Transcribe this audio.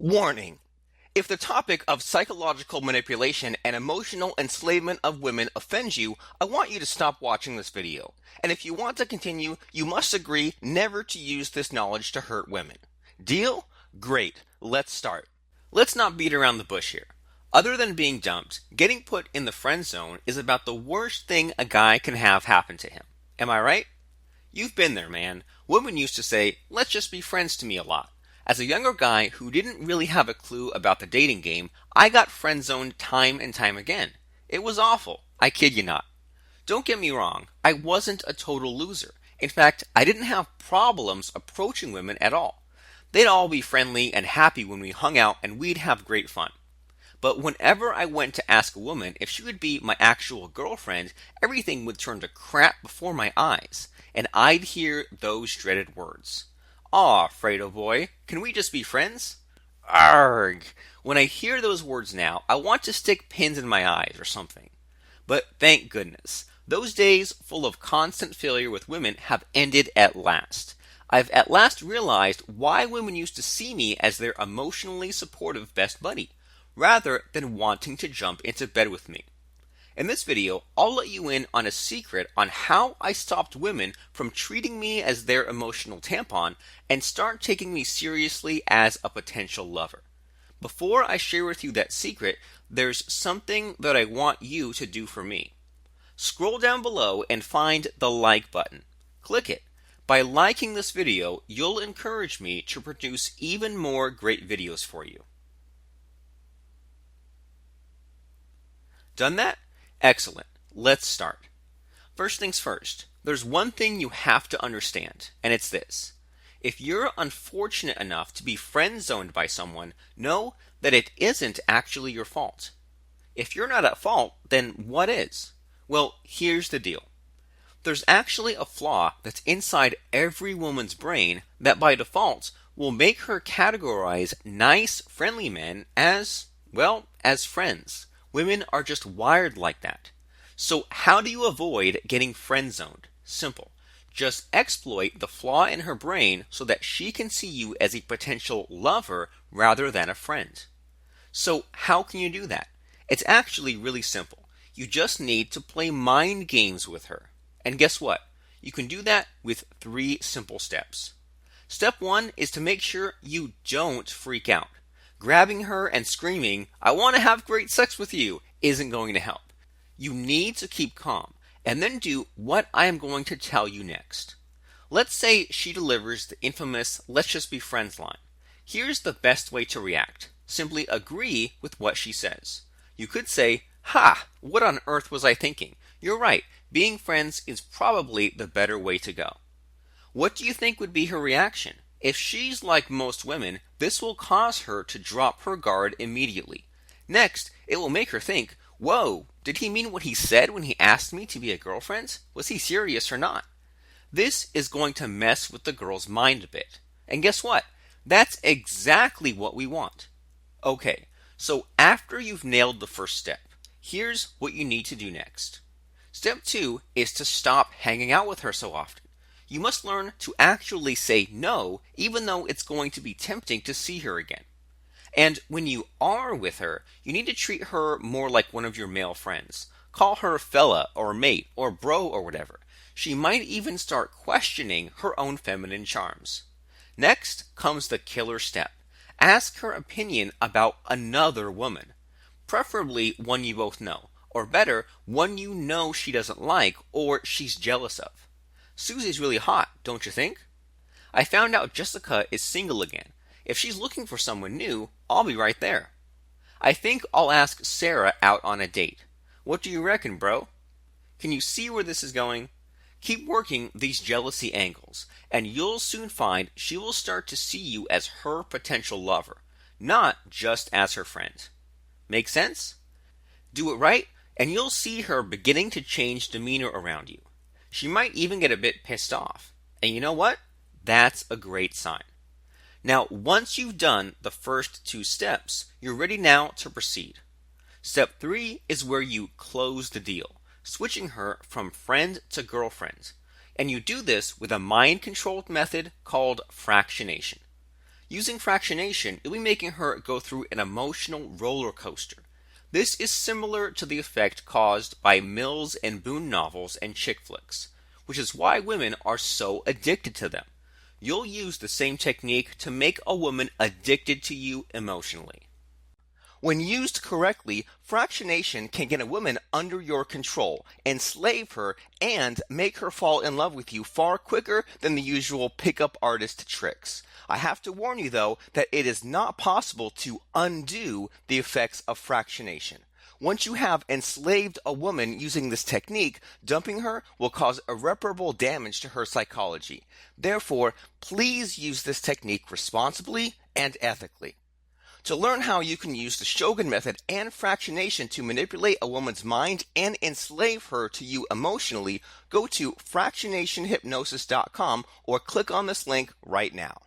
Warning: if the topic of psychological manipulation and emotional enslavement of women offends you, I want you to stop watching this video. And if you want to continue, you must agree never to use this knowledge to hurt women. Deal? Great. Let's start. Let's not beat around the bush here. Other than being dumped, getting put in the friend zone is about the worst thing a guy can have happen to him. Am I right? You've been there, man. Women used to say, "Let's just be friends" to me a lot. As a younger guy who didn't really have a clue about the dating game, I got friend zoned time and time again. It was awful. I kid you not. Don't get me wrong, I wasn't a total loser. In fact, I didn't have problems approaching women at all. They'd all be friendly and happy when we hung out and we'd have great fun. But whenever I went to ask a woman if she would be my actual girlfriend, everything would turn to crap before my eyes, and I'd hear those dreaded words. "Aw, Fredo boy, can we just be friends?" Arg! When I hear those words now, I want to stick pins in my eyes or something. But thank goodness, those days full of constant failure with women have ended at last. I've at last realized why women used to see me as their emotionally supportive best buddy, rather than wanting to jump into bed with me. In this video, I'll let you in on a secret on how I stopped women from treating me as their emotional tampon and start taking me seriously as a potential lover. Before I share with you that secret, there's something that I want you to do for me. Scroll down below and find the like button. Click it. By liking this video, you'll encourage me to produce even more great videos for you. Done that? Excellent. Let's start. First things first, there's one thing you have to understand, and it's this. If you're unfortunate enough to be friend zoned by someone, know that it isn't actually your fault. If you're not at fault, then what is? Well, here's the deal. There's actually a flaw that's inside every woman's brain that by default will make her categorize nice, friendly men as, well, as friends. Women are just wired like that. So how do you avoid getting friend zoned? Simple. Just exploit the flaw in her brain so that she can see you as a potential lover rather than a friend. So how can you do that? It's actually really simple. You just need to play mind games with her. And guess what? You can do that with 3 simple steps. Step 1 is to make sure you don't freak out. Grabbing her and screaming, "I want to have great sex with you," isn't going to help. You need to keep calm and then do what I am going to tell you next. Let's say she delivers the infamous "let's just be friends" line. Here's the best way to react. Simply agree with what she says. You could say, "Ha! What on earth was I thinking? You're right. Being friends is probably the better way to go." What do you think would be her reaction? If she's like most women, this will cause her to drop her guard immediately. Next, it will make her think, "Whoa, did he mean what he said when he asked me to be a girlfriend? Was he serious or not?" This is going to mess with the girl's mind a bit. And guess what? That's exactly what we want. Okay, so after you've nailed the first step, here's what you need to do next. Step 2 is to stop hanging out with her so often. You must learn to actually say no, even though it's going to be tempting to see her again. And when you are with her, you need to treat her more like one of your male friends. Call her fella or mate or bro or whatever. She might even start questioning her own feminine charms. Next comes the killer step. Ask her opinion about another woman. Preferably one you both know, or better, one you know she doesn't like or she's jealous of. Susie's really hot, don't you think? I found out Jessica is single again. If she's looking for someone new, I'll be right there. I think I'll ask Sarah out on a date. What do you reckon, bro? Can you see where this is going? Keep working these jealousy angles, and you'll soon find she will start to see you as her potential lover, not just as her friend. Make sense? Do it right, and you'll see her beginning to change demeanor around you. She might even get a bit pissed off. And you know what? That's a great sign. Now, once you've done the first 2 steps, you're ready now to proceed. Step 3 is where you close the deal, switching her from friend to girlfriend. And you do this with a mind-controlled method called fractionation. Using fractionation, you'll be making her go through an emotional roller coaster. This is similar to the effect caused by Mills and Boone novels and chick flicks, which is why women are so addicted to them. You'll use the same technique to make a woman addicted to you emotionally. When used correctly, fractionation can get a woman under your control, enslave her, and make her fall in love with you far quicker than the usual pickup artist tricks. I have to warn you though that it is not possible to undo the effects of fractionation. Once you have enslaved a woman using this technique, dumping her will cause irreparable damage to her psychology. Therefore, please use this technique responsibly and ethically. To learn how you can use the Shogun method and fractionation to manipulate a woman's mind and enslave her to you emotionally, go to fractionationhypnosis.com or click on this link right now.